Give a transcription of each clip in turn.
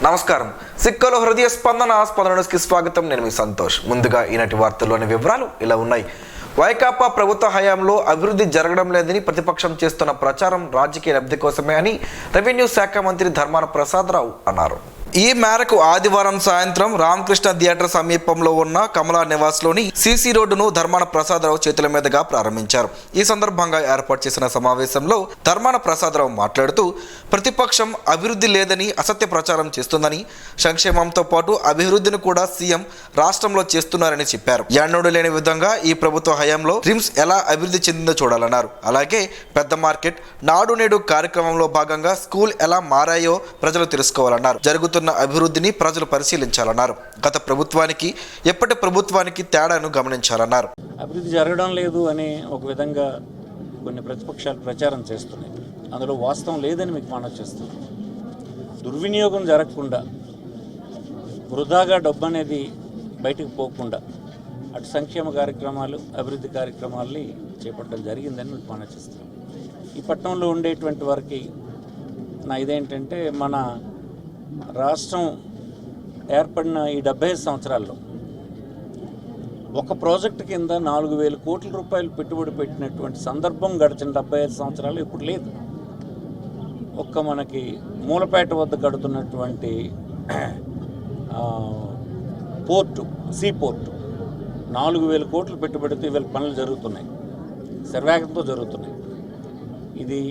నమస్కారం. సిక్కలో హృదయ స్పందన న్యూస్కి స్వాగతం. నేను మీ సంతోష్. ముందుగా ఈనాటి వార్తల్లోని వివరాలు ఇలా ఉన్నాయి. వైకాపా ప్రభుత్వ హయాంలో అభివృద్ధి జరగడం లేదని ప్రతిపక్షం చేస్తున్న ప్రచారం రాజకీయ లబ్ధి కోసమే అని రెవెన్యూ శాఖ మంత్రి ధర్మాన ప్రసాదరావు అన్నారు. ఈ మేరకు ఆదివారం సాయంత్రం రామకృష్ణ థియేటర్ సమీపంలో ఉన్న కమలా నివాస్లోని సీసీ రోడ్డును ధర్మాన ప్రసాదరావు చేతుల మీదుగా ప్రారంభించారు. ఈ సందర్భంగా ఏర్పాటు చేసిన సమావేశంలో ధర్మాన ప్రసాదరావు మాట్లాడుతూ ప్రతిపక్షం అభివృద్ధి లేదని అసత్య ప్రచారం చేస్తుందని, సంక్షేమంతో పాటు అభివృద్ధిని కూడా సీఎం రాష్ట్రంలో చేస్తున్నారని చెప్పారు. ఎన్నడూ లేని విధంగా ఈ ప్రభుత్వ హయాంలో రిమ్స్ ఎలా అభివృద్ధి చెందిందో చూడాలన్నారు. అలాగే పెద్ద మార్కెట్, నాడు నేడు కార్యక్రమంలో భాగంగా స్కూల్ ఎలా మారాయో ప్రజలు తెలుసుకోవాలన్నారు. జరుగుతున్న అభివృద్ధిని ప్రజలు పరిశీలించాలన్నారు. గత ప్రభుత్వానికి ఎప్పటి ప్రభుత్వానికి తేడాను గమనించాలన్నారు. అభివృద్ధి జరగడం లేదు అని ఒక విధంగా కొన్ని ప్రతిపక్షాలు ప్రచారం చేస్తున్నాయి. అందులో వాస్తవం లేదని మీకు మనవి చేస్తున్నాను. దుర్వినియోగం జరగకుండా, వృధాగా డబ్బు అనేది బయటకు పోకుండా అటు సంక్షేమ కార్యక్రమాలు, అభివృద్ధి కార్యక్రమాలని చేపట్టడం జరిగిందని మీకు మనవి చేస్తున్నాను. ఈ పట్టణంలో ఉండేటువంటి వారికి నా ఇదేంటంటే, మన రాష్ట్రం ఏర్పడిన ఈ 75 సంవత్సరాల్లో ఒక ప్రాజెక్టు కింద 4,000 కోట్ల రూపాయలు పెట్టుబడి పెట్టినటువంటి సందర్భం గడిచిన 75 సంవత్సరాలు ఇప్పుడు లేదు. ఒక్క మనకి మూలపేట వద్ద కడుతున్నటువంటి పోర్టు, సీ పోర్టు 4,000 కోట్లు పెట్టుబడితో ఇవాళ పనులు జరుగుతున్నాయి, శరవేగంతో జరుగుతున్నాయి. ఇది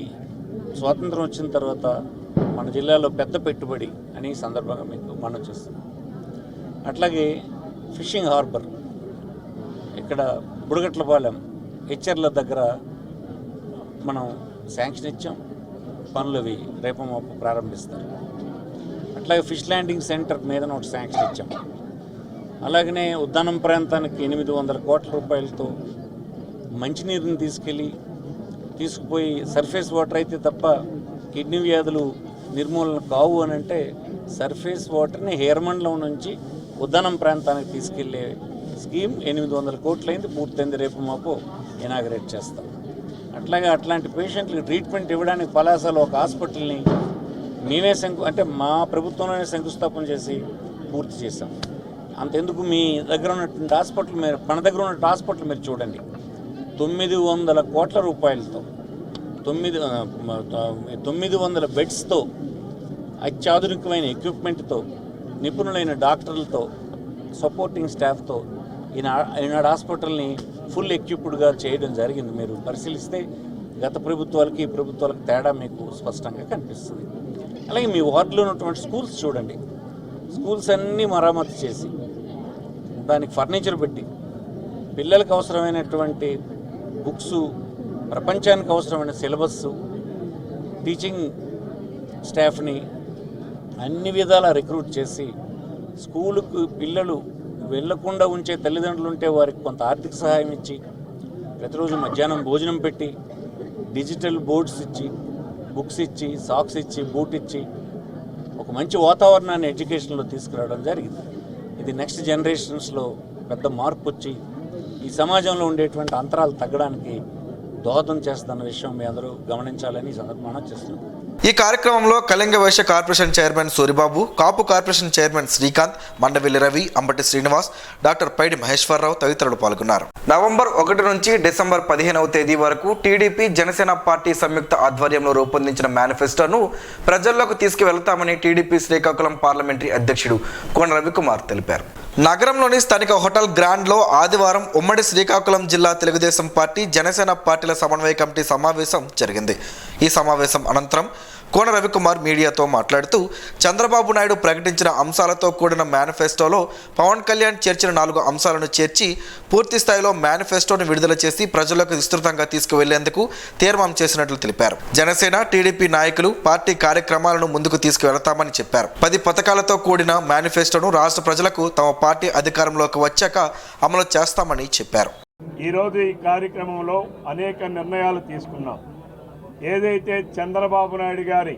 స్వాతంత్రం వచ్చిన తర్వాత మన జిల్లాలో పెద్ద పెట్టుబడి అని సందర్భంగా మీకు మనం చేస్తున్నాం. అట్లాగే ఫిషింగ్ హార్బర్ ఇక్కడ బుడగట్లపాలెం హెచ్చర్ల దగ్గర మనం శాంక్షన్ ఇచ్చాం. పనులు అవి రేపు మాపు ప్రారంభిస్తారు. అట్లాగే ఫిష్ ల్యాండింగ్ సెంటర్ మీద ఒకటి శాంక్షన్ ఇచ్చాం. అలాగనే ఉద్దానం ప్రాంతానికి 800 కోట్ల రూపాయలతో మంచినీరుని తీసుకుపోయి సర్ఫేస్ వాటర్ అయితే తప్ప కిడ్నీ వ్యాధులు నిర్మూలన కావు అని అంటే సర్ఫేస్ వాటర్ని హేర్మండలం నుంచి ఉద్దానం ప్రాంతానికి తీసుకెళ్లే స్కీమ్ 800 కోట్లయింది, పూర్తయింది. రేపు మాపు ఇనాగరేట్ చేస్తాం. అట్లాగే అట్లాంటి పేషెంట్లకు ట్రీట్మెంట్ ఇవ్వడానికి పలాసలో ఒక హాస్పిటల్ని మేమే అంటే మా ప్రభుత్వంలోనే శంకుస్థాపన చేసి పూర్తి చేశాం. అంతెందుకు, మీ దగ్గర ఉన్నటువంటి హాస్పిటల్ మన దగ్గర ఉన్న హాస్పిటల్ మీరు చూడండి, 900 కోట్ల రూపాయలతో 900 బెడ్స్తో, అత్యాధునికమైన ఎక్విప్మెంట్తో, నిపుణులైన డాక్టర్లతో, సపోర్టింగ్ స్టాఫ్తో ఈనాడు హాస్పిటల్ని ఫుల్ ఎక్విప్డ్గా చేయడం జరిగింది. మీరు పరిశీలిస్తే గత ప్రభుత్వాలకి ఈ ప్రభుత్వాలకు తేడా మీకు స్పష్టంగా కనిపిస్తుంది. అలాగే మీ వార్డులో ఉన్నటువంటి స్కూల్స్ చూడండి, స్కూల్స్ అన్నీ మరమ్మతు చేసి దానికి ఫర్నిచర్ పెట్టి పిల్లలకు అవసరమైనటువంటి బుక్సు, ప్రపంచానికి అవసరమైన సిలబస్సు, టీచింగ్ స్టాఫ్ని అన్ని విధాలా రిక్రూట్ చేసి స్కూలుకు పిల్లలు వెళ్లకుండా ఉంచే తల్లిదండ్రులు ఉంటే వారికి కొంత ఆర్థిక సహాయం ఇచ్చి, ప్రతిరోజు మధ్యాహ్నం భోజనం పెట్టి, డిజిటల్ బోర్డ్స్ ఇచ్చి, బుక్స్ ఇచ్చి, సాక్స్ ఇచ్చి, బూట్ ఇచ్చి ఒక మంచి వాతావరణాన్ని ఎడ్యుకేషన్లో తీసుకురావడం జరిగింది. ఇది నెక్స్ట్ జనరేషన్స్లో పెద్ద మార్పు వచ్చి ఈ సమాజంలో ఉండేటువంటి అంతరాలు తగ్గడానికి దోహదం చేస్తున్న విషయం మీ అందరూ గమనించాలని సందర్భంగా చేస్తున్నాం. ఈ కార్యక్రమంలో Kalinga Vysya corporation chairman Suribabu, Kapu corporation chairman Srikanth, Mandavilli Ravi, Ambati Srinivas, doctor Paidi Maheswararao తదితరులు పాల్గొన్నారు. నవంబర్ 1 నుంచి డిసెంబర్ 15వ తేదీ వరకు టీడీపీ, జనసేన పార్టీ సంయుక్త ఆధ్వర్యంలో రూపొందించిన మేనిఫెస్టోను ప్రజల్లోకి తీసుకువెళ్తామని టీడీపీ శ్రీకాకుళం పార్లమెంటరీ అధ్యక్షుడు కోన రవికుమార్ తెలిపారు. నగరంలోని స్థానిక హోటల్ గ్రాండ్లో ఆదివారం ఉమ్మడి శ్రీకాకుళం జిల్లా తెలుగుదేశం పార్టీ, జనసేన పార్టీల సమన్వయ కమిటీ సమావేశం జరిగింది. ఈ సమావేశం అనంతరం కోన రవికుమార్ మీడియాతో మాట్లాడుతూ చంద్రబాబు నాయుడు ప్రకటించిన అంశాలతో కూడిన మేనిఫెస్టోలో పవన్ కళ్యాణ్ చేర్చిన 4 అంశాలను చేర్చి పూర్తి స్థాయిలో మేనిఫెస్టోను విడుదల చేసి ప్రజలకు విస్తృతంగా తీసుకువెళ్లేందుకు తీర్మానం చేసినట్లు తెలిపారు. జనసేన, టీడీపీ నాయకులు పార్టీ కార్యక్రమాలను ముందుకు తీసుకువెళతామని చెప్పారు. 10 పథకాలతో కూడిన మేనిఫెస్టోను రాష్ట్ర ప్రజలకు తమ పార్టీ అధికారంలోకి వచ్చాక అమలు చేస్తామని చెప్పారు. ఈరోజు ఈ కార్యక్రమంలో అనేక నిర్ణయాలు తీసుకున్నాం. ఏదైతే చంద్రబాబు నాయుడు గారి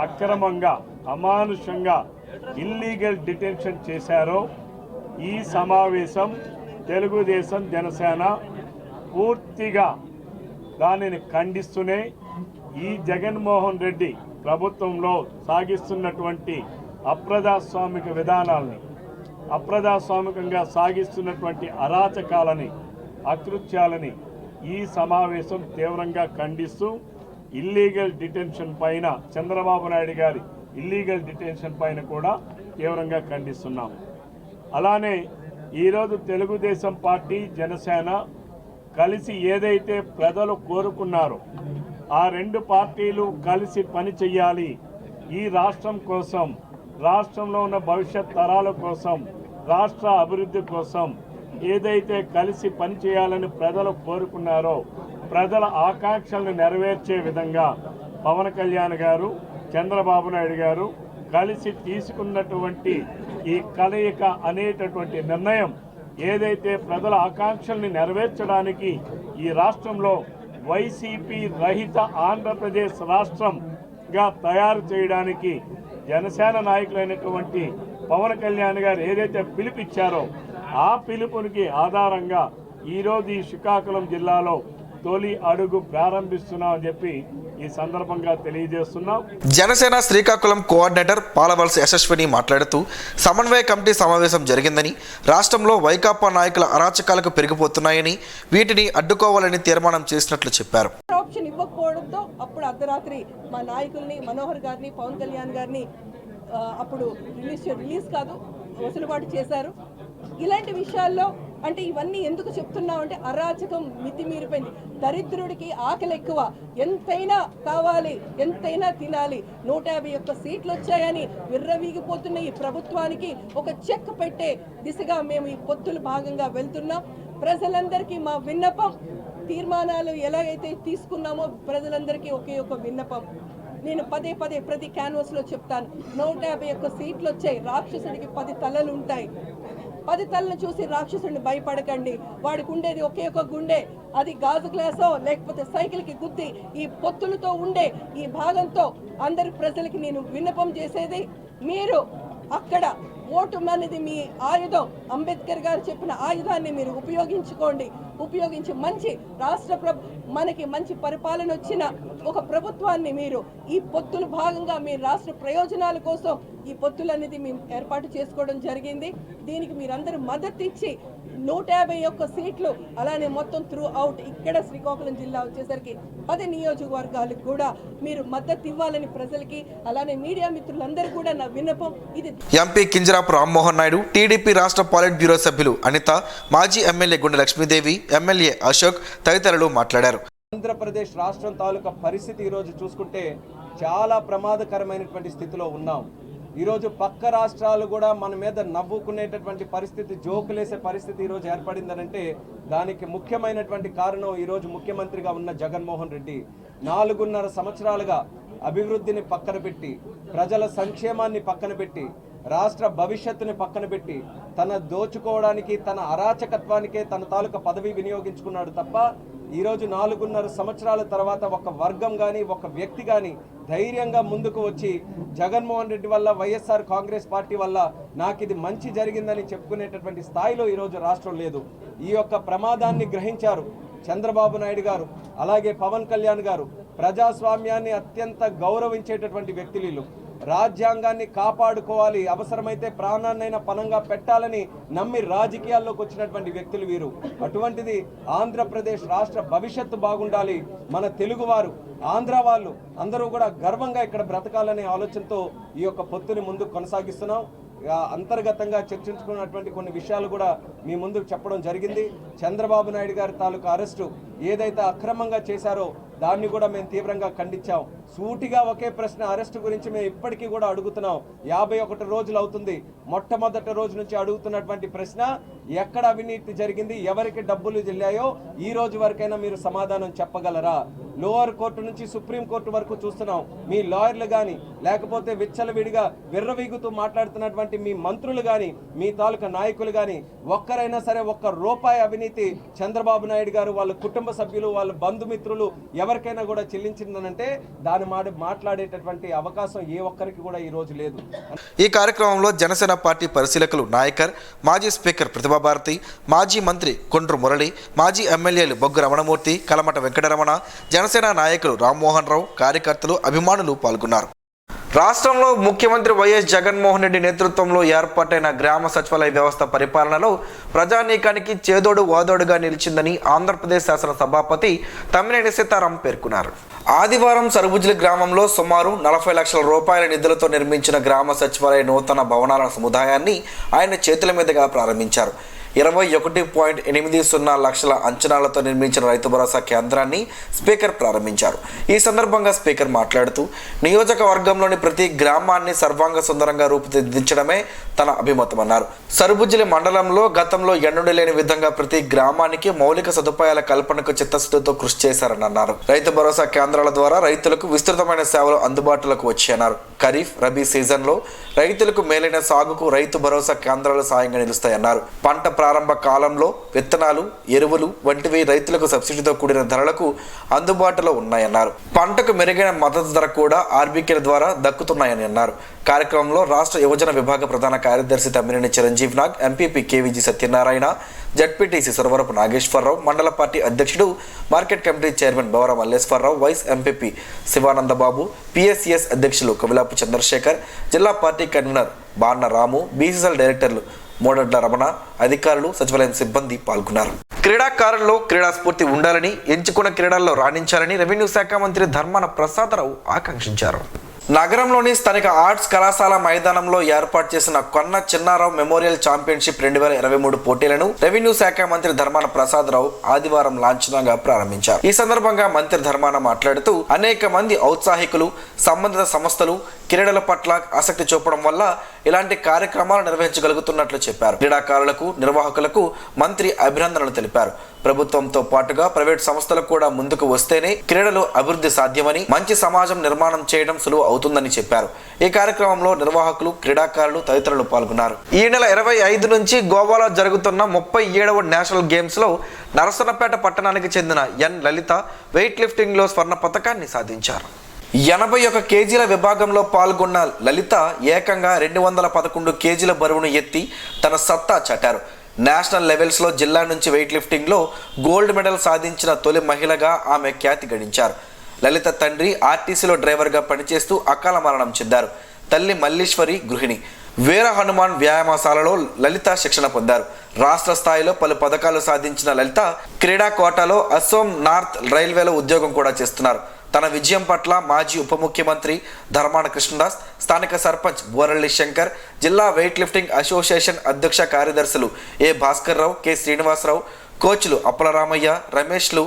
అక్రమంగా, అమానుషంగా ఇల్లీగల్ డిటెన్షన్ చేశారో ఈ సమావేశం తెలుగుదేశం, జనసేన పూర్తిగా దానిని ఖండిస్తూనే ఈ జగన్మోహన్ రెడ్డి ప్రభుత్వంలో సాగిస్తున్నటువంటి అప్రజాస్వామిక విధానాల్ని, అప్రజాస్వామికంగా సాగిస్తున్నటువంటి అరాచకాలని, అకృత్యాలని ఈ సమావేశం తీవ్రంగా ఖండిస్తూ ఇల్లీగల్ డిటెన్షన్ పైన, చంద్రబాబు నాయుడు గారి ఇల్లీగల్ డిటెన్షన్ పైన కూడా తీవ్రంగా ఖండిస్తున్నాం. అలానే ఈరోజు తెలుగుదేశం పార్టీ, జనసేన కలిసి ఏదైతే ప్రజలు కోరుకున్నారో ఆ రెండు పార్టీలు కలిసి పని చెయ్యాలి, ఈ రాష్ట్రం కోసం, రాష్ట్రంలో ఉన్న భవిష్యత్ తరాల కోసం, రాష్ట్ర అభివృద్ధి కోసం ఏదైతే కలిసి పని చేయాలని ప్రజలు కోరుకున్నారో ప్రజల ఆకాంక్షలను నెరవేర్చే విధంగా పవన్ కళ్యాణ్ గారు, చంద్రబాబు నాయుడు గారు కలిసి తీసుకున్నటువంటి ఈ కలయిక అనేటటువంటి నిర్ణయం ఏదైతే ప్రజల ఆకాంక్షల్ని నెరవేర్చడానికి ఈ రాష్ట్రంలో వైసీపీ రహిత ఆంధ్రప్రదేశ్ రాష్ట్రంగా తయారు చేయడానికి జనసేన నాయకులైనటువంటి పవన్ కళ్యాణ్ గారు ఏదైతే పిలుపిచ్చారో ఆ పిలుపునికి ఆధారంగా ఈరోజు ఈ శ్రీకాకుళం జిల్లాలో తొలి అడుగు ప్రారంభిస్తున్నామని చెప్పి ఈ సందర్భంగా తెలియజేస్తున్నాం. జనసేన శ్రీకాకుళం కోఆర్డినేటర్ పాలవలస యశస్విని మాట్లాడుతూ సమన్వయ కమిటీ సమావేశం జరిగిందని, రాష్ట్రంలో వైకాపా నాయకుల అరాచకాలకు పెరిగిపోతున్నాయని, వీటిని అడ్డుకోవాలని తీర్మానం చేసినట్లు చెప్పారు. ఆప్షన్ ఇవ్వకపోవడంతో అప్పుడు అర్ధరాత్రి మా నాయకుల్ని, మనోహర్ గారిని, పవన్ కళ్యాణ్ గారిని అప్పుడు రిలీజ్ కాదు, వసూలుబాటు చేశారు. ఇలాంటి విషయాల్లో అంటే ఇవన్నీ ఎందుకు చెప్తున్నామంటే అరాచకం మితిమీరిపోయింది. దరిద్రుడికి ఆకలి ఎక్కువ, ఎంతైనా కావాలి, ఎంతైనా తినాలి. 151 సీట్లు వచ్చాయని విర్రవీగిపోతున్న ఈ ప్రభుత్వానికి ఒక చెక్ పెట్టే దిశగా మేము ఈ పొత్తులు భాగంగా వెళ్తున్నాం. ప్రజలందరికీ మా విన్నపం, తీర్మానాలు ఎలాగైతే తీసుకున్నామో ప్రజలందరికీ ఒకే ఒక విన్నపం. నేను పదే పదే ప్రతి క్యాన్వాస్లో చెప్తాను, 151 సీట్లు వచ్చాయి. రాక్షసుడికి 10 తలలు ఉంటాయి. 10 తలను చూసి రాక్షసుడిని భయపడకండి. వాడికి ఉండేది ఒకే ఒక గుండె, అది గాజు గ్లాసో లేకపోతే సైకిల్కి గుద్ది ఈ పొత్తులతో ఉండే ఈ భాగంతో అందరి ప్రజలకి నేను విన్నపం చేసేది, మీరు అక్కడ ఓటు అనేది మీ ఆయుధం. అంబేద్కర్ గారు చెప్పిన ఆయుధాన్ని మీరు ఉపయోగించి మంచి రాష్ట్ర మనకి మంచి పరిపాలన వచ్చిన ఒక ప్రభుత్వాన్ని మీరు ఈ పొత్తుల భాగంగా మీ రాష్ట్ర ప్రయోజనాల కోసం ఈ పొత్తులు అనేది మేము ఏర్పాటు చేసుకోవడం జరిగింది. దీనికి మీరందరూ మద్దతు ఇచ్చి 151 సీట్లు అలానే మొత్తం త్రూ అవుట్ ఇక్కడ శ్రీకాకుళం జిల్లా వచ్చేసరికి 10 నియోజకవర్గాలకు కూడా మీరు మద్దతు ఇవ్వాలని ప్రజలకి, అలానే మీడియా మిత్రులందరూ కూడా నా విన్నపం ఇది. ఎంపీ కింజరాపు రామ్మోహన్ నాయుడు, టీడీపీ రాష్ట్ర పాలిట్ బ్యూరో సభ్యులు అనిత, మాజీ ఎమ్మెల్యే గుండె లక్ష్మీదేవి, ఎమ్మెల్యే అశోక్ తదితరులు మాట్లాడారు. ఆంధ్రప్రదేశ్ రాష్ట్రం తాలూకా పరిస్థితి ఈరోజు చూసుకుంటే చాలా ప్రమాదకరమైనటువంటి స్థితిలో ఉన్నాం. ఈరోజు పక్క రాష్ట్రాలు కూడా మన మీద నవ్వుకునేటటువంటి పరిస్థితి, జోకులేసే పరిస్థితి ఈరోజు ఏర్పడిందనంటే దానికి ముఖ్యమైనటువంటి కారణం ఈరోజు ముఖ్యమంత్రిగా ఉన్న జగన్మోహన్ రెడ్డి 4.5 సంవత్సరాలుగా అభివృద్ధిని పక్కన పెట్టి, ప్రజల సంక్షేమాన్ని పక్కన పెట్టి, రాష్ట్ర భవిష్యత్తుని పక్కన పెట్టి తన దోచుకోవడానికి, తన అరాచకత్వానికే తన తాలూకా పదవి వినియోగించుకున్నాడు తప్ప ఈరోజు 4.5 సంవత్సరాల తర్వాత ఒక వర్గం కానీ, ఒక వ్యక్తి కానీ ధైర్యంగా ముందుకు వచ్చి జగన్మోహన్ రెడ్డి వల్ల, వైఎస్ఆర్ కాంగ్రెస్ పార్టీ వల్ల నాకు ఇది మంచి జరిగిందని చెప్పుకునేటటువంటి స్థాయిలో ఈరోజు రాష్ట్రం లేదు. ఈ యొక్క ప్రమాదాన్ని గ్రహించారు చంద్రబాబు నాయుడు గారు, అలాగే పవన్ కళ్యాణ్ గారు. ప్రజాస్వామ్యాన్ని అత్యంత గౌరవించేటటువంటి వ్యక్తులు వీళ్ళు. రాజ్యాంగాన్ని కాపాడుకోవాలి, అవసరమైతే ప్రాణాన్నైనా పణంగా పెట్టాలని నమ్మి రాజకీయాల్లోకి వచ్చినటువంటి వ్యక్తులు వీరు. అటువంటిది ఆంధ్రప్రదేశ్ రాష్ట్ర భవిష్యత్తు బాగుండాలి, మన తెలుగువారు, ఆంధ్ర వాళ్ళు అందరూ కూడా గర్వంగా ఇక్కడ బ్రతకాలనే ఆలోచనతో ఈ యొక్క పొత్తుని ముందుకు కొనసాగిస్తున్నాం. అంతర్గతంగా చర్చించుకున్నటువంటి కొన్ని విషయాలు కూడా మీ ముందుకు చెప్పడం జరిగింది. చంద్రబాబు నాయుడు గారి తాలూకా అరెస్టు ఏదైతే అక్రమంగా చేశారో దాన్ని కూడా మేము తీవ్రంగా ఖండించాం. సూటిగా ఒకే ప్రశ్న అరెస్టు గురించి మేము ఇప్పటికీ కూడా అడుగుతున్నాం. 51 రోజులు అవుతుంది. మొట్టమొదటి రోజు నుంచి అడుగుతున్నటువంటి ప్రశ్న, ఎక్కడ అవినీతి జరిగింది, ఎవరికి డబ్బులు చెల్లాయో ఈ రోజు వరకైనా మీరు సమాధానం చెప్పగలరా? లోవర్ కోర్టు నుంచి సుప్రీం కోర్టు వరకు చూస్తున్నాం. మీ లాయర్లు కానీ, లేకపోతే విచ్చలవిడిగా విర్రవీగుతూ మాట్లాడుతున్నటువంటి మీ మంత్రులు కానీ, మీ తాలూకా నాయకులు కానీ ఒక్కరైనా సరే ఒక్క రూపాయి అవినీతి చంద్రబాబు నాయుడు గారు, వాళ్ళ కుటుంబ సభ్యులు, వాళ్ళ బంధుమిత్రులు ఎవరికైనా కూడా చెల్లించిందనంటే దాని మాట్లాడేటటువంటి అవకాశం ఏ ఒక్కరికి కూడా ఈ రోజు లేదు. ఈ కార్యక్రమంలో జనసేన పార్టీ పరిశీలకులు నాయకర్, మాజీ స్పీకర్ ప్రతిభాభారతి, మాజీ మంత్రి కొండ్రు మురళి, మాజీ ఎమ్మెల్యేలు బొగ్గు రమణమూర్తి, కలమట వెంకటరమణ, జనసేన నాయకులు రామ్మోహన్ రావు, కార్యకర్తలు, అభిమానులు పాల్గొన్నారు. రాష్ట్రంలో ముఖ్యమంత్రి వైఎస్ జగన్మోహన్ రెడ్డి నేతృత్వంలో ఏర్పాటైన గ్రామ సచివాలయ వ్యవస్థ పరిపాలనలో ప్రజానీకానికి చేదోడు వాదోడుగా నిలిచిందని ఆంధ్రప్రదేశ్ శాసన సభాపతి తమ్మినేని సీతారాం పేర్కొన్నారు. ఆదివారం సరుబుజ్లి గ్రామంలో సుమారు 40 లక్షల రూపాయల నిధులతో నిర్మించిన గ్రామ సచివాలయ నూతన భవనాల సముదాయాన్ని ఆయన చేతుల మీదుగా ప్రారంభించారు. 21.80 లక్షల అంచనాలతో నిర్మించిన రైతు భరోసా కేంద్రాన్ని స్పీకర్ ప్రారంభించారు. ఈ సందర్భంగా స్పీకర్ మాట్లాడుతూ నియోజకవర్గంలోని ప్రతి గ్రామాన్ని సర్వాంగ సుందరంగా రూపుదిద్దించడమే తన అభిమతమన్నారు. సరుబుజ్జిలి మండలంలో గతంలో ఎన్నడూ లేని విధంగా ప్రతి గ్రామానికి మౌలిక సదుపాయాల కల్పనకు చిత్తశుద్ధితో కృషి చేశారని అన్నారు. రైతు భరోసా కేంద్రాల ద్వారా రైతులకు విస్తృతమైన సేవలు అందుబాటులోకి వచ్చాయన్నారు. ఖరీఫ్, రబీ సీజన్లో రైతులకు మేలైన సాగుకు రైతు భరోసా కేంద్రాలు సాయంగా నిలుస్తాయన్నారు. పంట ప్రారంభ కాలంలో విత్తనాలు, ఎరువులు వంటివి రైతులకు సబ్సిడీతో కూడిన ధరలకు అందుబాటులో ఉన్నాయన్నారు. పంటకు మెరుగైన మద్దతు ధర కూడా ఆర్బీకేల ద్వారా దక్కుతున్నాయని అన్నారు. కార్యక్రమంలో రాష్ట్ర యువజన విభాగ ప్రధాన కార్యదర్శి Tammineni Chiranjeevi Nag, MPP KVG Satyanarayana, ZPTC Suravarapu Nageswararao, మండల పార్టీ అధ్యక్షుడు market committee chairman Bavara Malleswararao, vice MPP Sivanandababu, PSCS అధ్యక్షులు కవిలాపు చంద్రశేఖర్, జిల్లా party convener Banna Ramu, BCCL డైరెక్టర్లు మోడడ్ల రమణ, అధికారులు, సచివాలయం సిబ్బంది పాల్గొన్నారు. క్రీడాకారుల్లో క్రీడా స్ఫూర్తి ఉండాలని, ఎంచుకున్న క్రీడల్లో రాణించాలని రెవెన్యూ శాఖ మంత్రి ధర్మాన ప్రసాదరావు ఆకాంక్షించారు. నగరంలోని స్థానిక ఆర్ట్స్ కళాశాల మైదానంలో ఏర్పాటు చేసిన కొన్న చిన్నారావు మెమోరియల్ ఛాంపియన్షిప్ 2023 పోటీలను రెవెన్యూ శాఖ మంత్రి ధర్మాన ప్రసాదరావు ఆదివారం లాంఛనంగా ప్రారంభించారు. ఈ సందర్భంగా మంత్రి ధర్మాన మాట్లాడుతూ అనేక మంది ఔత్సాహికులు, సంబంధిత సంస్థలు క్రీడల పట్ల ఆసక్తి చూపడం వల్ల ఇలాంటి కార్యక్రమాలు నిర్వహించగలుగుతున్నట్లు చెప్పారు. క్రీడాకారులకు, నిర్వాహకులకు మంత్రి అభినందనలు తెలిపారు. ప్రభుత్వంతో పాటుగా ప్రైవేట్ సంస్థలు కూడా ముందుకు వస్తేనే క్రీడలు అభివృద్ధి సాధ్యమని, మంచి సమాజం నిర్మాణం చేయడం సులువు అవుతుందని చెప్పారు. ఈ కార్యక్రమంలో నిర్వాహకులు, క్రీడాకారులు తదితరులు పాల్గొన్నారు. ఈ నెల 25 నుంచి గోవాలో జరుగుతున్న 37వ నేషనల్ గేమ్స్ లో నరసన్నపేట పట్టణానికి చెందిన ఎన్ లలిత వెయిట్ లిఫ్టింగ్ లో స్వర్ణ పతకాన్ని సాధించారు. 81 కేజీల విభాగంలో పాల్గొన్న లలిత ఏకంగా 211 కేజీల బరువును ఎత్తి తన సత్తా చాటారు. నేషనల్ లెవెల్స్లో జిల్లా నుంచి వెయిట్ లిఫ్టింగ్లో గోల్డ్ మెడల్ సాధించిన తొలి మహిళగా ఆమె ఖ్యాతి గడించారు. లలిత తండ్రి ఆర్టీసీలో డ్రైవర్గా పనిచేస్తూ అకాల మరణం చెందారు. తల్లి మల్లీశ్వరి గృహిణి. వీర హనుమాన్ వ్యాయామశాలలో లలిత శిక్షణ పొందారు. రాష్ట్ర స్థాయిలో పలు పథకాలు సాధించిన లలిత క్రీడా కోటాలో అసోం నార్త్ రైల్వేలో ఉద్యోగం కూడా చేస్తున్నారు. తన విజయం పట్ల మాజీ ఉప ముఖ్యమంత్రి ధర్మాన కృష్ణదాస్, స్థానిక సర్పంచ్ బోరల్లి శంకర్, జిల్లా వెయిట్ లిఫ్టింగ్ అసోసియేషన్ అధ్యక్ష కార్యదర్శులు ఏ భాస్కర్ రావు, కె శ్రీనివాసరావు, కోచ్లు అప్పలరామయ్య, రమేష్లు,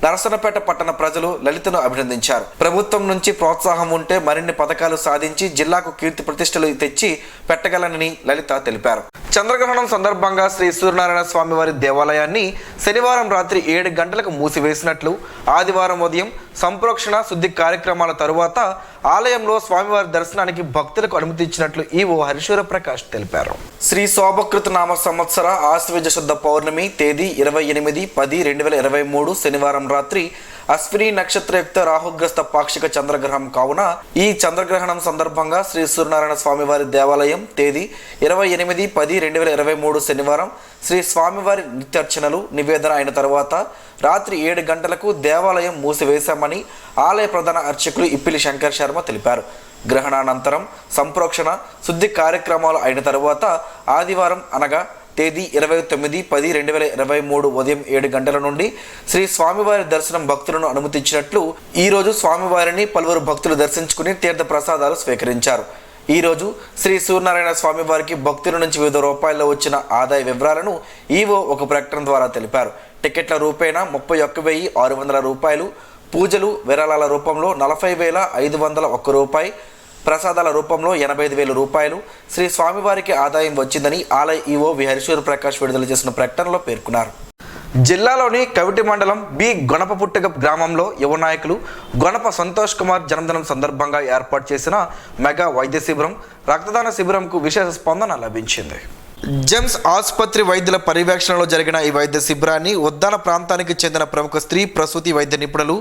నరసన్నపేట పట్టణ ప్రజలు లలితను అభినందించారు. ప్రభుత్వం నుంచి ప్రోత్సాహం ఉంటే మరిన్ని పథకాలు సాధించి జిల్లాకు కీర్తి ప్రతిష్టలు తెచ్చి పెట్టగలనని లలిత తెలిపారు. చంద్రగ్రహణం సందర్భంగా శ్రీ సూర్యనారాయణ స్వామివారి దేవాలయాన్ని శనివారం రాత్రి 7 గంటలకు మూసివేసినట్లు, ఆదివారం ఉదయం సంప్రోక్షణ శుద్ధి కార్యక్రమాల తరువాత ఆలయంలో స్వామివారి దర్శనానికి భక్తులకు అనుమతి ఇచ్చినట్లు ఈవో హరిశ్వర ప్రకాష్ తెలిపారు. శ్రీ శోభకృత నామ సంవత్సర ఆశ్వయుజ శుద్ధ పౌర్ణమి తేదీ 28/10/2023 శనివారం రాత్రి అశ్విని నక్షత్రయుక్త రాహుగ్రస్త పాక్షిక చంద్రగ్రహణం కావున ఈ చంద్రగ్రహణం సందర్భంగా శ్రీ సూర్యనారాయణ స్వామివారి దేవాలయం తేదీ 28/10/2023 శనివారం శ్రీ స్వామివారి నిత్యార్చనలు నివేదన అయిన తర్వాత రాత్రి 7 గంటలకు దేవాలయం మూసివేశామని ఆలయ ప్రధాన అర్చకులు ఇప్పిలి శంకర్ శర్మ తెలిపారు. గ్రహణానంతరం సంప్రోక్షణ శుద్ధి కార్యక్రమాలు అయిన తరువాత ఆదివారం అనగా తేదీ 29/10/2023 ఉదయం 7 గంటల నుండి శ్రీ స్వామివారి దర్శనం భక్తులను అనుమతించినట్లు ఈరోజు స్వామివారిని పలువురు భక్తులు దర్శించుకుని తీర్థ ప్రసాదాలు స్వీకరించారు. ఈరోజు శ్రీ సూర్యనారాయణ స్వామివారికి భక్తుల నుంచి వివిధ రూపాయల్లో వచ్చిన ఆదాయ వివరాలను ఈవో ఒక ప్రకటన ద్వారా తెలిపారు. టికెట్ల రూపేణా 31,600 రూపాయలు, పూజలు విరాళాల రూపంలో 40,501 రూపాయి, ప్రసాదాల రూపంలో 85,000 రూపాయలు శ్రీ స్వామివారికి ఆదాయం వచ్చిందని ఆలయ ఈవో వి హరిశ్వర ప్రకాష్ విడుదల చేసిన ప్రకటనలో పేర్కొన్నారు. జిల్లాలోని కవిటి మండలం బి గొనపపుట్టగ గ్రామంలో యువ నాయకులు గొనప సంతోష్ కుమార్ జన్మదినం సందర్భంగా ఏర్పాటు చేసిన మెగా వైద్య శిబిరం, రక్తదాన శిబిరంకు విశేష స్పందన లభించింది. జెమ్స్ ఆసుపత్రి వైద్యుల పర్యవేక్షణలో జరిగిన ఈ వైద్య శిబిరాన్ని ఉద్దాన ప్రాంతానికి చెందిన ప్రముఖ స్త్రీ ప్రసూతి వైద్య నిపుణులు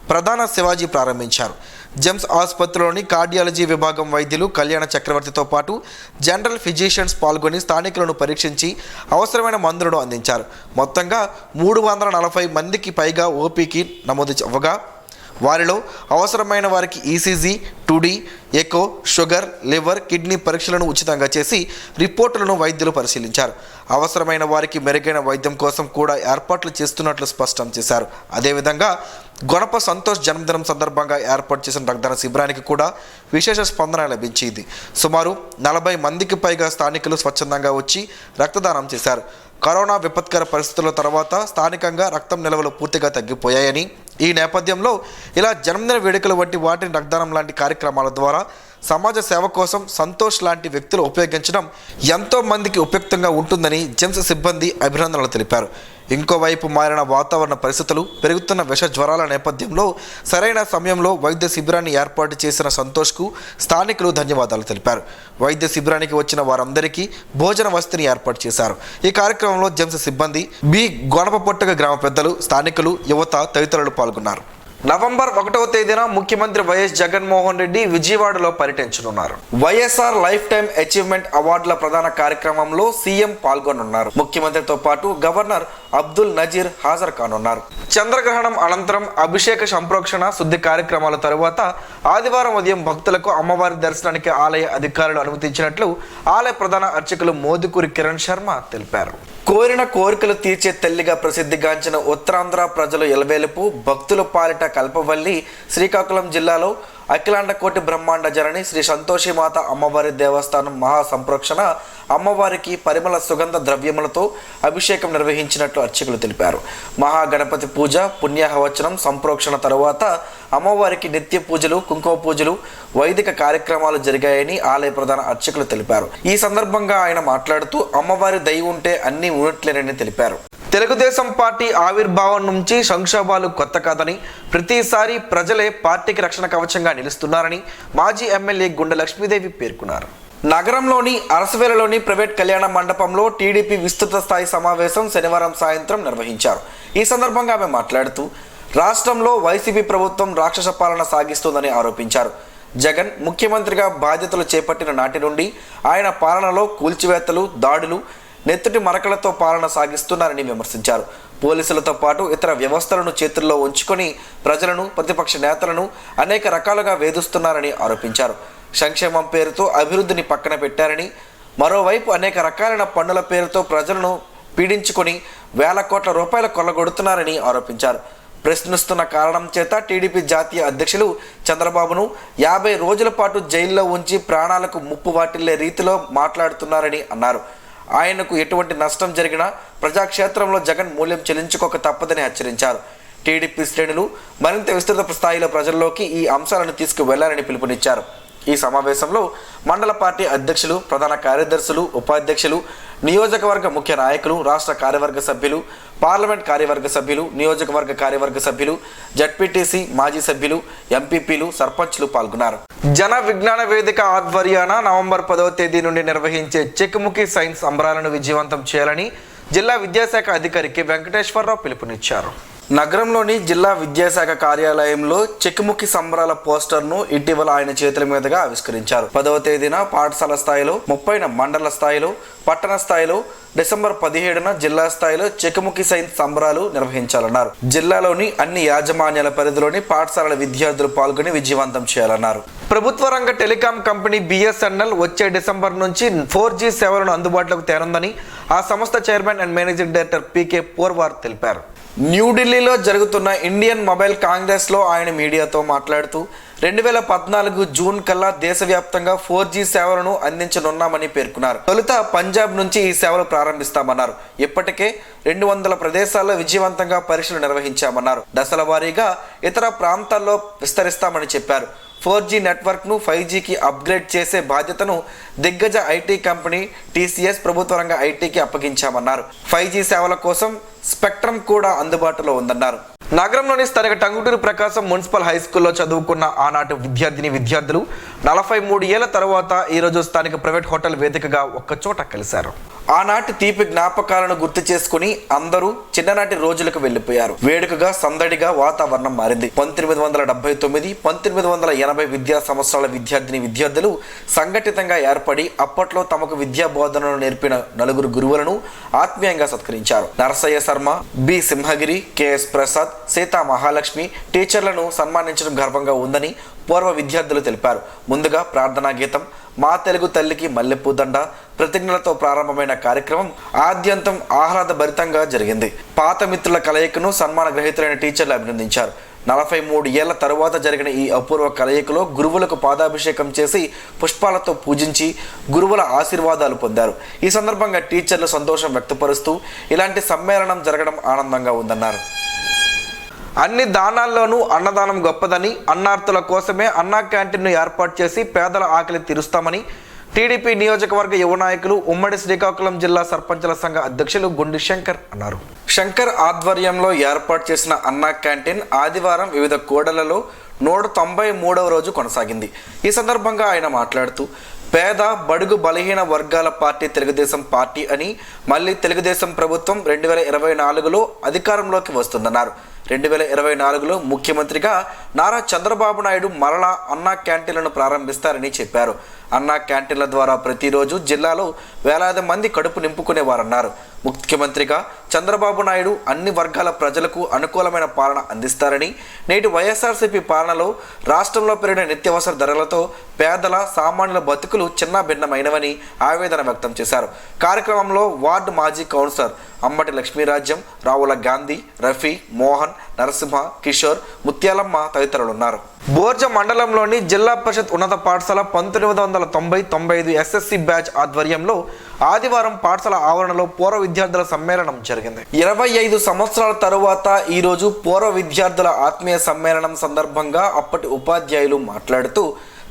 ప్రధాన శివాజీ ప్రారంభించారు. జెమ్స్ ఆసుపత్రిలోని కార్డియాలజీ విభాగం వైద్యులు కళ్యాణ చక్రవర్తితో పాటు జనరల్ ఫిజిషియన్స్ పాల్గొని స్థానికులను పరీక్షించి అవసరమైన మందులను అందించారు. మొత్తంగా 340 మందికి పైగా ఓపీకి నమోదు అవ్వగా వారిలో అవసరమైన వారికి ECG, 2D, echo, sugar, liver, kidney పరీక్షలను ఉచితంగా చేసి రిపోర్టులను వైద్యులు పరిశీలించారు. అవసరమైన వారికి మెరుగైన వైద్యం కోసం కూడా ఏర్పాట్లు చేస్తున్నట్లు స్పష్టం చేశారు. అదేవిధంగా గొనప సంతోష్ జన్మదినం సందర్భంగా ఏర్పాటు చేసిన రక్తదాన శిబిరానికి కూడా విశేష స్పందన లభించింది. సుమారు 40 మందికి పైగా స్థానికులు స్వచ్ఛందంగా వచ్చి రక్తదానం చేశారు. కరోనా విపత్కర పరిస్థితుల తర్వాత స్థానికంగా రక్తం నిల్వలు పూర్తిగా తగ్గిపోయాయని, ఈ నేపథ్యంలో ఇలా జన్మదిన వేడుకలు వంటి వాటిని రక్తదానం లాంటి కార్యక్రమాల ద్వారా సమాజ సేవ కోసం సంతోష్ లాంటి వ్యక్తులు ఉపయోగించడం ఎంతో మందికి ఉపయుక్తంగా ఉంటుందని జెమ్స్ సిబ్బంది అభినందనలు తెలిపారు. ఇంకోవైపు మారిన వాతావరణ పరిస్థితులు, పెరుగుతున్న విష జ్వరాల నేపథ్యంలో సరైన సమయంలో వైద్య శిబిరాన్ని ఏర్పాటు చేసిన సంతోష్కు స్థానికులు ధన్యవాదాలు తెలిపారు. వైద్య శిబిరానికి వచ్చిన వారందరికీ భోజన వసతిని ఏర్పాటు చేశారు. ఈ కార్యక్రమంలో జెమ్స్ సిబ్బంది, గొనపపొట్టగ గ్రామ పెద్దలు, స్థానికులు, యువత తదితరులు పాల్గొన్నారు. నవంబర్ 1వ తేదీన ముఖ్యమంత్రి వైఎస్ జగన్మోహన్ రెడ్డి విజయవాడలో పర్యటించనున్నారు. వైఎస్ఆర్ లైఫ్ టైం అచీవ్మెంట్ అవార్డుల ప్రధాన కార్యక్రమంలో సీఎం పాల్గొనున్నారు. ముఖ్యమంత్రితో పాటు గవర్నర్ అబ్దుల్ నజీర్ హాజరు కానున్నారు. చంద్రగ్రహణం అనంతరం అభిషేక సంప్రోక్షణ శుద్ధి కార్యక్రమాల తరువాత ఆదివారం ఉదయం భక్తులకు అమ్మవారి దర్శనానికి ఆలయ అధికారులు అనుమతించినట్లు ఆలయ ప్రధాన అర్చకులు మోదుకూరి కిరణ్ శర్మ తెలిపారు. కోరిన కోరికలు తీర్చే తల్లిగా ప్రసిద్ధిగాంచిన ఉత్తరాంధ్ర ప్రజలు ఎలవేలుపు భక్తుల పాలిట కల్పవల్లి శ్రీకాకుళం జిల్లాలో అఖిలాండకోటి బ్రహ్మాండ జనని శ్రీ సంతోషిమాత అమ్మవారి దేవస్థానం మహా సంప్రోక్షణ అమ్మవారికి పరిమళ సుగంధ ద్రవ్యములతో అభిషేకం నిర్వహించినట్లు అర్చకులు తెలిపారు. మహాగణపతి పూజ, పుణ్యాహవచనం, సంప్రోక్షణ తరువాత అమ్మవారికి నిత్య పూజలు, కుంకుమ పూజలు, వైదిక కార్యక్రమాలు జరిగాయని ఆలయ ప్రధాన అర్చకులు తెలిపారు. ఈ సందర్భంగా ఆయన మాట్లాడుతూ అమ్మవారి దయ ఉంటే అన్నీ ఉన్నట్లేనని తెలిపారు. తెలుగుదేశం పార్టీ ఆవిర్భావం నుంచి సంక్షోభాలు కొత్త కాదని, ప్రతిసారి ప్రజలే పార్టీకి రక్షణ కవచంగా నిలుస్తున్నారని మాజీ ఎమ్మెల్యే గుండె లక్ష్మీదేవి పేర్కొన్నారు. నగరంలోని అరసవేలలోని ప్రైవేట్ కళ్యాణ మండపంలో టీడీపీ విస్తృత స్థాయి సమావేశం శనివారం సాయంత్రం నిర్వహించారు. ఈ సందర్భంగా ఆమె మాట్లాడుతూ రాష్ట్రంలో వైసీపీ ప్రభుత్వం రాక్షస పాలన సాగిస్తోందని ఆరోపించారు. జగన్ ముఖ్యమంత్రిగా బాధ్యతలు చేపట్టిన నాటి నుండి ఆయన పాలనలో కూల్చివేతలు, దాడులు, నెత్తుటి మరకలతో పాలన సాగిస్తున్నారని విమర్శించారు. పోలీసులతో పాటు ఇతర వ్యవస్థలను చేతుల్లో ఉంచుకొని ప్రజలను, ప్రతిపక్ష నేతలను అనేక రకాలుగా వేధిస్తున్నారని ఆరోపించారు. సంక్షేమం పేరుతో అభివృద్ధిని పక్కన పెట్టారని, మరోవైపు అనేక రకాలైన పన్నుల పేరుతో ప్రజలను పీడించుకొని వేల కోట్ల రూపాయలు కొల్లగొడుతున్నారని ఆరోపించారు. ప్రశ్నిస్తున్న కారణం చేత టీడీపీ జాతీయ అధ్యక్షులు చంద్రబాబును 50 రోజుల పాటు జైల్లో ఉంచి ప్రాణాలకు ముప్పు వాటిల్లే రీతిలో మాట్లాడుతున్నారని అన్నారు. ఆయనకు ఎటువంటి నష్టం జరిగినా ప్రజాక్షేత్రంలో జగన్ మూల్యం చెల్లించుకోక తప్పదని హెచ్చరించారు. టీడీపీ శ్రేణులు మరింత విస్తృత స్థాయిలో ప్రజల్లోకి ఈ అంశాలను తీసుకువెళ్లాలని పిలుపునిచ్చారు. ఈ సమావేశంలో మండల పార్టీ అధ్యక్షులు, ప్రధాన కార్యదర్శులు, ఉపాధ్యక్షులు, నియోజకవర్గ ముఖ్య నాయకులు, రాష్ట్ర కార్యవర్గ సభ్యులు, పార్లమెంట్ కార్యవర్గ సభ్యులు, నియోజకవర్గ కార్యవర్గ సభ్యులు, జడ్పీటీసీ మాజీ సభ్యులు, ఎంపీపీలు, సర్పంచ్లు పాల్గొన్నారు. జన విజ్ఞాన వేదిక ఆధ్వర్యాన నవంబర్ 10వ తేదీ నుండి నిర్వహించే చెక్కుముఖి సైన్స్ సంబరాలను విజయవంతం చేయాలని జిల్లా విద్యాశాఖ అధికారి కె వెంకటేశ్వరరావు పిలుపునిచ్చారు. నగరంలోని జిల్లా విద్యాశాఖ కార్యాలయంలో చెక్కుముఖి సంబరాల పోస్టర్ను ఇటీవల ఆయన చేతుల మీదుగా ఆవిష్కరించారు. 10వ తేదీన పాఠశాల స్థాయిలో, 30న మండల స్థాయిలో, పట్టణ స్థాయిలో, డిసెంబర్ 17న జిల్లా స్థాయిలో చెక్కుముఖి సైన్స్ సంబరాలు నిర్వహించాలన్నారు. జిల్లాలోని అన్ని యాజమాన్యాల పరిధిలోని పాఠశాలల విద్యార్థులు పాల్గొని విజయవంతం చేయాలన్నారు. ప్రభుత్వ రంగ టెలికాం కంపెనీ BSNL వచ్చే డిసెంబర్ నుంచి 4G సేవలను అందుబాటులోకి తేనుందని ఆ సంస్థ chairman and managing director PK పోర్వార్ తెలిపారు. న్యూఢిల్లీలో జరుగుతున్న ఇండియన్ మొబైల్ కాంగ్రెస్లో ఆయన మీడియాతో మాట్లాడుతూ 2014 జూన్ కల్లా దేశవ్యాప్తంగా 4G సేవలను అందించనున్నామని పేర్కొన్నారు. తొలుత పంజాబ్ నుంచి ఈ సేవలు ప్రారంభిస్తామన్నారు. ఇప్పటికే 200 ప్రదేశాల్లో విజయవంతంగా పరీక్షలు నిర్వహించామన్నారు. దశల వారీగా ఇతర ప్రాంతాల్లో విస్తరిస్తామని చెప్పారు. 4G నెట్వర్క్ను 5Gకి అప్గ్రేడ్ చేసే బాధ్యతను దిగ్గజ ఐటీ కంపెనీ TCS ప్రభుత్వ రంగ ఐటీకి అప్పగించామన్నారు. 5G సేవల కోసం స్పెక్ట్రమ్ కూడా అందుబాటులో ఉందన్నారు. నగరంలోని స్థానిక టంగుటూరు ప్రకాశం మున్సిపల్ హై స్కూల్లో చదువుకున్న ఆనాటి విద్యార్థులు 43 ఏళ్ల తర్వాత ఈరోజు స్థానిక ప్రైవేట్ హోటల్ వేదికగా ఒక్కచోట కలిశారు. ఆనాటి తీపి జ్ఞాపకాలను గుర్తు చేసుకుని అందరూ చిన్ననాటి రోజులకు వెళ్లిపోయారు. వేడుకగా సందడిగా వాతావరణం మారింది. 1979, 1980 విద్యా సంవత్సరాల విద్యార్థులు సంఘటితంగా ఏర్పడి అప్పట్లో తమకు విద్యా బోధనను నేర్పిన నలుగురు గురువులను ఆత్మీయంగా సత్కరించారు. నరసయ్య శర్మ, బి సింహగిరి, కెఎస్ ప్రసాద్, సీతా మహాలక్ష్మి టీచర్లను సన్మానించడం గర్వంగా ఉందని పూర్వ విద్యార్థులు తెలిపారు. ముందుగా ప్రార్థనా గీతం, మా తెలుగు తల్లికి మల్లెపూదండ ప్రతిజ్ఞలతో ప్రారంభమైన కార్యక్రమం ఆద్యంతం ఆహ్లాదభరితంగా జరిగింది. పాత మిత్రుల కలయికను సన్మాన గ్రహీతులైన టీచర్లు అభినందించారు. 43 ఏళ్ల తరువాత జరిగిన ఈ అపూర్వ కలయికలో గురువులకు పాదాభిషేకం చేసి పుష్పాలతో పూజించి గురువుల ఆశీర్వాదాలు పొందారు. ఈ సందర్భంగా టీచర్లు సంతోషం వ్యక్తపరుస్తూ ఇలాంటి సమ్మేళనం జరగడం ఆనందంగా ఉందన్నారు. అన్ని దానాల్లోనూ అన్నదానం గొప్పదని, అన్నార్తుల కోసమే అన్నా క్యాంటీన్ను ఏర్పాటు చేసి పేదల ఆకలి తీరుస్తామని టీడీపీ నియోజకవర్గ యువ నాయకులు ఉమ్మడి శ్రీకాకుళం జిల్లా సర్పంచుల సంఘ అధ్యక్షులు గుండి శంకర్ అన్నారు. శంకర్ ఆధ్వర్యంలో ఏర్పాటు చేసిన అన్నా క్యాంటీన్ ఆదివారం వివిధ కూడళ్లలో 193వ రోజు కొనసాగింది. ఈ సందర్భంగా ఆయన మాట్లాడుతూ పేద బడుగు బలహీన వర్గాల పార్టీ తెలుగుదేశం పార్టీ అని, మళ్ళీ తెలుగుదేశం ప్రభుత్వం 2024లో అధికారంలోకి వస్తుందన్నారు. 2024లో ముఖ్యమంత్రిగా నారా చంద్రబాబు నాయుడు మరలా అన్నా క్యాంటీన్లను ప్రారంభిస్తారని చెప్పారు. అన్నా క్యాంటీన్ల ద్వారా ప్రతిరోజు జిల్లాలో వేలాది మంది కడుపు నింపుకునేవారన్నారు. ముఖ్యమంత్రిగా చంద్రబాబు నాయుడు అన్ని వర్గాల ప్రజలకు అనుకూలమైన పాలన అందిస్తారని, నేటి వైఎస్ఆర్సీపీ పాలనలో రాష్ట్రంలో పెరిగిన నిత్యావసర ధరలతో పేదల సామాన్యుల బతుకులు చిన్న భిన్నమైనవని ఆవేదన వ్యక్తం చేశారు. కార్యక్రమంలో వార్డు మాజీ కౌన్సిలర్ అంబటి లక్ష్మీరాజ్యం, రావుల గాంధీ, రఫీ, మోహన్, నరసింహ, కిషోర్, ముత్యాలమ్మ తదితరులున్నారు. బోర్జ మండలంలోని జిల్లా పరిషత్ ఉన్నత పాఠశాల 1990-95 ఎస్ఎస్సి బ్యాచ్ ఆధ్వర్యంలో ఆదివారం పాఠశాల ఆవరణలో పూర్వ విద్యార్థుల సమ్మేళనం జరిగింది. 25 సంవత్సరాల తరువాత ఈరోజు పూర్వ విద్యార్థుల ఆత్మీయ సమ్మేళనం సందర్భంగా అప్పటి ఉపాధ్యాయులు మాట్లాడుతూ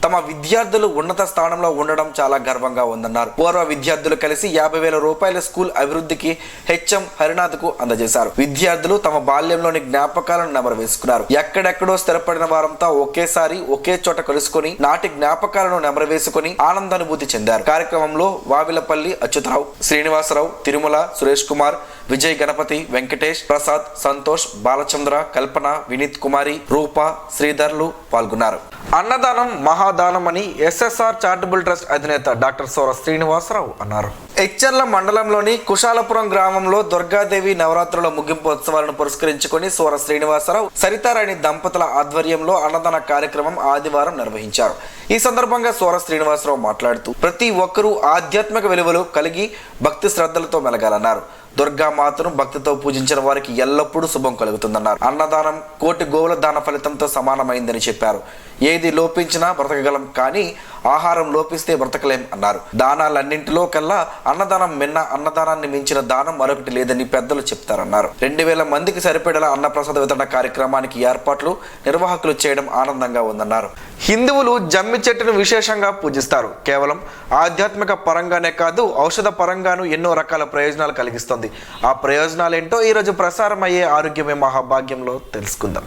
తమ విద్యార్థులు ఉన్నత స్థానంలో ఉండడం చాలా గర్వంగా ఉందన్నారు. పూర్వ విద్యార్థులు కలిసి 50,000 రూపాయల స్కూల్ అభివృద్ధికి హెచ్ఎం హరినాథ్కు అందజేశారు. విద్యార్థులు తమ బాల్యంలోని జ్ఞాపకాలను నెమరు వేసుకున్నారు. ఎక్కడెక్కడో స్థిరపడిన వారంతా ఒకేసారి ఒకే చోట కలుసుకొని నాటి జ్ఞాపకాలను నెమరు వేసుకుని ఆనందానుభూతి చెందారు. కార్యక్రమంలో వావిలపల్లి అచ్యుతరావు, శ్రీనివాసరావు, తిరుమల, సురేష్ కుమార్, విజయ్ గణపతి, వెంకటేష్, ప్రసాద్, సంతోష్, బాలచంద్ర, కల్పన, వినీత్ కుమారి, రూప, శ్రీధర్లు పాల్గొన్నారు. అన్నదానం మహాదానం అని ఎస్ఎస్ఆర్ చారిటబుల్ ట్రస్ట్ అధినేత డాక్టర్ సోర శ్రీనివాసరావు అన్నారు. ఎచ్చర్ల మండలంలోని కుశాలపురం గ్రామంలో దుర్గాదేవి నవరాత్రుల ముగింపు ఉత్సవాలను పురస్కరించుకొని సోర శ్రీనివాసరావు, సరితారాణి దంపతుల ఆధ్వర్యంలో అన్నదాన కార్యక్రమం ఆదివారం నిర్వహించారు. ఈ సందర్భంగా సోర శ్రీనివాసరావు మాట్లాడుతూ ప్రతి ఒక్కరూ ఆధ్యాత్మిక విలువలు కలిగి భక్తి శ్రద్ధలతో మెలగాలన్నారు. దుర్గామాతను భక్తితో పూజించిన వారికి ఎల్లప్పుడూ శుభం కలుగుతుందన్నారు. అన్నదానం కోటి గోవుల దాన ఫలితంతో సమానమైందని చెప్పారు. ఏది లోపించినా బ్రతకగలం, కానీ ఆహారం లోపిస్తే బ్రతకలేం అన్నారు. దానాలన్నింటిలో కల్లా అన్నదానం మిన్న, అన్నదానాన్ని మించిన దానం మరొకటి లేదని పెద్దలు చెప్తారన్నారు. 2000 మందికి సరిపడేలా అన్నప్రసాద వితరణ కార్యక్రమానికి ఏర్పాట్లు నిర్వాహకులు చేయడం ఆనందంగా ఉందన్నారు. హిందువులు జమ్మి చెట్టును విశేషంగా పూజిస్తారు. కేవలం ఆధ్యాత్మిక పరంగానే కాదు, ఔషధ పరంగాను ఎన్నో రకాల ప్రయోజనాలు కలిగిస్తుంది. ఆ ప్రయోజనాలేంటో ఈరోజు ప్రసారం అయ్యే ఆరోగ్యమే మహాభాగ్యంలో తెలుసుకుందాం.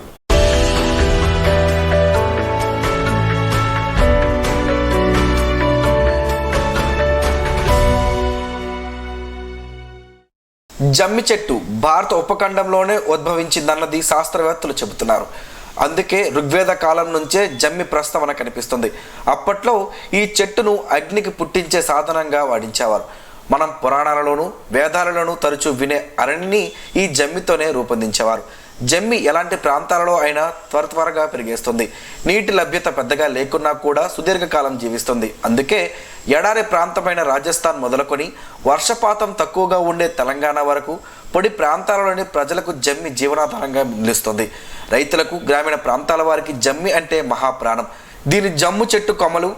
జమ్మి చెట్టు భారత ఉపఖండంలోనే ఉద్భవించిందన్నది శాస్త్రవేత్తలు చెబుతున్నారు. అందుకే ఋగ్వేద కాలం నుంచే జమ్మి ప్రస్తావన కనిపిస్తుంది. అప్పట్లో ఈ చెట్టును అగ్నికి పుట్టించే సాధనంగా వాడించేవారు. మనం పురాణాలలోనూ వేదాలలోనూ తరచూ వినే అరణిని ఈ జమ్మితోనే రూపొందించేవారు. జమ్మి ఎలాంటి ప్రాంతాలలో అయినా త్వరగా పెరిగేస్తుంది. నీటి లభ్యత పెద్దగా లేకున్నా కూడా సుదీర్ఘకాలం జీవిస్తుంది. అందుకే ఎడారి ప్రాంతమైన రాజస్థాన్ మొదలుకొని వర్షపాతం తక్కువగా ఉండే తెలంగాణ వరకు పొడి ప్రాంతాలలోని ప్రజలకు జమ్మి జీవనాధారంగా నిలుస్తుంది. రైతులకు, గ్రామీణ ప్రాంతాల వారికి జమ్మి అంటే మహాప్రాణం. దీని జమ్ము చెట్టు కొమ్మలు,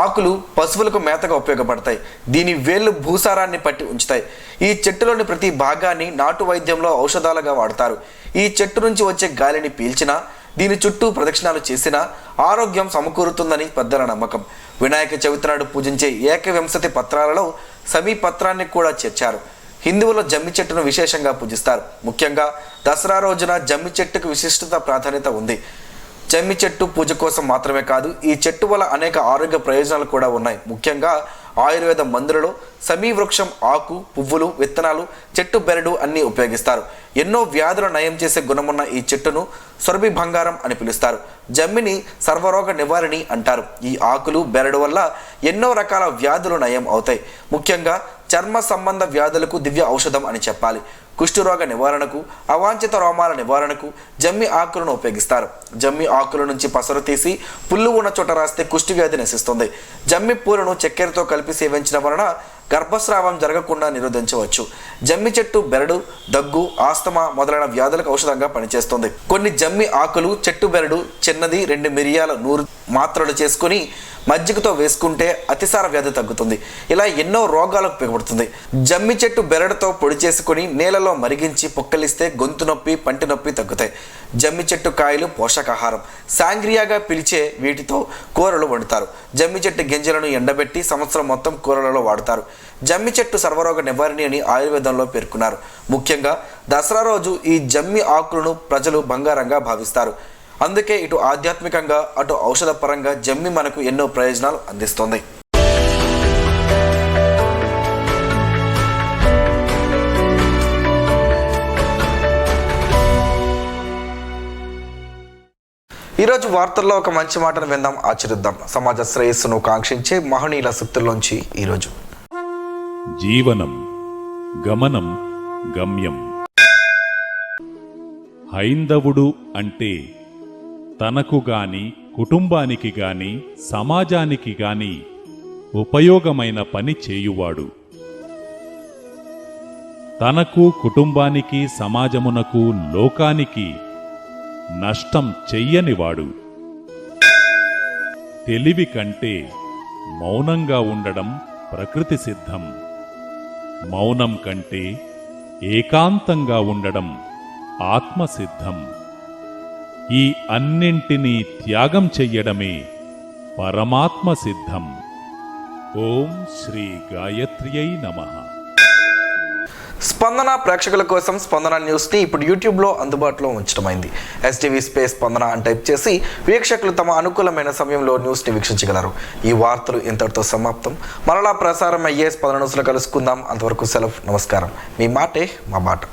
ఆకులు పశువులకు మేతగా ఉపయోగపడతాయి. దీని వేళ్ళు భూసారాన్ని పట్టి ఉంచుతాయి. ఈ చెట్టులోని ప్రతి భాగాన్ని నాటు వైద్యంలో ఔషధాలుగా వాడతారు. ఈ చెట్టు నుంచి వచ్చే గాలిని పీల్చినా, దీని చుట్టూ ప్రదక్షిణాలు చేసినా ఆరోగ్యం సమకూరుతుందని పెద్దల నమ్మకం. వినాయక చవితి నాడు పూజించే ఏకవింశతి పత్రాలలో సమీ పత్రాన్ని కూడా చేర్చారు. హిందువుల జమ్మి చెట్టును విశేషంగా పూజిస్తారు. ముఖ్యంగా దసరా రోజున జమ్మి చెట్టుకు విశిష్టత ప్రాధాన్యత ఉంది. జమ్మి చెట్టు పూజ కోసం మాత్రమే కాదు, ఈ చెట్టు వల్ల అనేక ఆరోగ్య ప్రయోజనాలు కూడా ఉన్నాయి. ముఖ్యంగా ఆయుర్వేద మందులలో సమీ వృక్షం ఆకు, పువ్వులు, విత్తనాలు, చెట్టు బెరడు అన్నీ ఉపయోగిస్తారు. ఎన్నో వ్యాధుల నయం చేసే గుణమున్న ఈ చెట్టును సొరబి బంగారం అని పిలుస్తారు. జమ్మిని సర్వరోగ నివారణి అంటారు. ఈ ఆకులు, బెరడు వల్ల ఎన్నో రకాల వ్యాధులు నయం అవుతాయి. ముఖ్యంగా చర్మ సంబంధ వ్యాధులకు దివ్య ఔషధం అని చెప్పాలి. కుష్ఠరోగ నివారణకు, అవాంఛిత రోమాల నివారణకు జమ్మి ఆకులను ఉపయోగిస్తారు. జమ్మి ఆకుల నుంచి పసరు తీసి పుల్లు ఉన్న చోట రాస్తే కుష్టి వ్యాధి నశిస్తుంది. జమ్మి పూలను చక్కెరతో కలిపి సేవించడం వలన గర్భస్రావం జరగకుండా నిరోధించవచ్చు. జమ్మి చెట్టు బెరడు దగ్గు, ఆస్తమా మొదలైన వ్యాధులకు ఔషధంగా పనిచేస్తుంది. కొన్ని జమ్మి ఆకులు, చెట్టు బెరడు చిన్నది 2 మిరియాల నూరు మాత్రలు చేసుకుని మజ్జిగతో వేసుకుంటే అతిసార వ్యాధి తగ్గుతుంది. ఇలా ఎన్నో రోగాలకు ఉపయోగపడుతుంది. జమ్మి చెట్టు బెరడుతో పొడి చేసుకుని నీళ్ళలో మరిగించి పొక్కలిస్తే గొంతు నొప్పి, పంటి నొప్పి తగ్గుతాయి. జమ్మి చెట్టు కాయలు పోషకాహారం. సాంగ్రియాగా పిలిచే వీటితో కూరలు వండుతారు. జమ్మి చెట్టు గింజలను ఎండబెట్టి సంవత్సరం మొత్తం కూరలలో వాడుతారు. జమ్మి చెట్టు సర్వరోగ నివారణి అని ఆయుర్వేదంలో పేర్కొన్నారు. ముఖ్యంగా దసరా రోజు ఈ జమ్మి ఆకులను ప్రజలు బంగారంగా భావిస్తారు. అందుకే ఇటు ఆధ్యాత్మికంగా అటు ఔషధపరంగా జమ్మి మనకు ఎన్నో ప్రయోజనాలు అందిస్తుంది. ఈరోజు వార్తల్లో ఒక మంచి మాటను విందాం, ఆచరిద్దాం. సమాజ శ్రేయస్సును కాంక్షించే మహనీయుల శక్తుల్లోంచి ఈరోజు జీవనం, గమనం, గమ్యం. హైందవుడు అంటే తనకు గాని, కుటుంబానికి గాని, సమాజానికి గాని ఉపయోగమైన పని చేయువాడు. తనకు, కుటుంబానికి, సమాజమునకు, లోకానికి నష్టం చెయ్యనివాడు. తెలివి కంటే మౌనంగా ఉండడం ప్రకృతి సిద్ధం. మౌనం కంటే ఏకాంతంగా ఉండడం ఆత్మసిద్ధం. ఈ అన్నింటినీ త్యాగం చెయ్యడమే పరమాత్మ సిద్ధం. ఓం శ్రీ గాయత్ర్యై నమః. స్పందన ప్రేక్షకుల కోసం స్పందన న్యూస్ని ఇప్పుడు యూట్యూబ్లో అందుబాటులో ఉంచడమైంది. STV స్పేస్ స్పందన అని టైప్ చేసి వీక్షకులు తమ అనుకూలమైన సమయంలో న్యూస్ని వీక్షించగలరు. ఈ వార్తలు ఇంతటితో సమాప్తం. మరలా ప్రసారం అయ్యే స్పందన న్యూస్లో కలుసుకుందాం. అంతవరకు సెలవు. నమస్కారం. మీ మాటే మా బాట.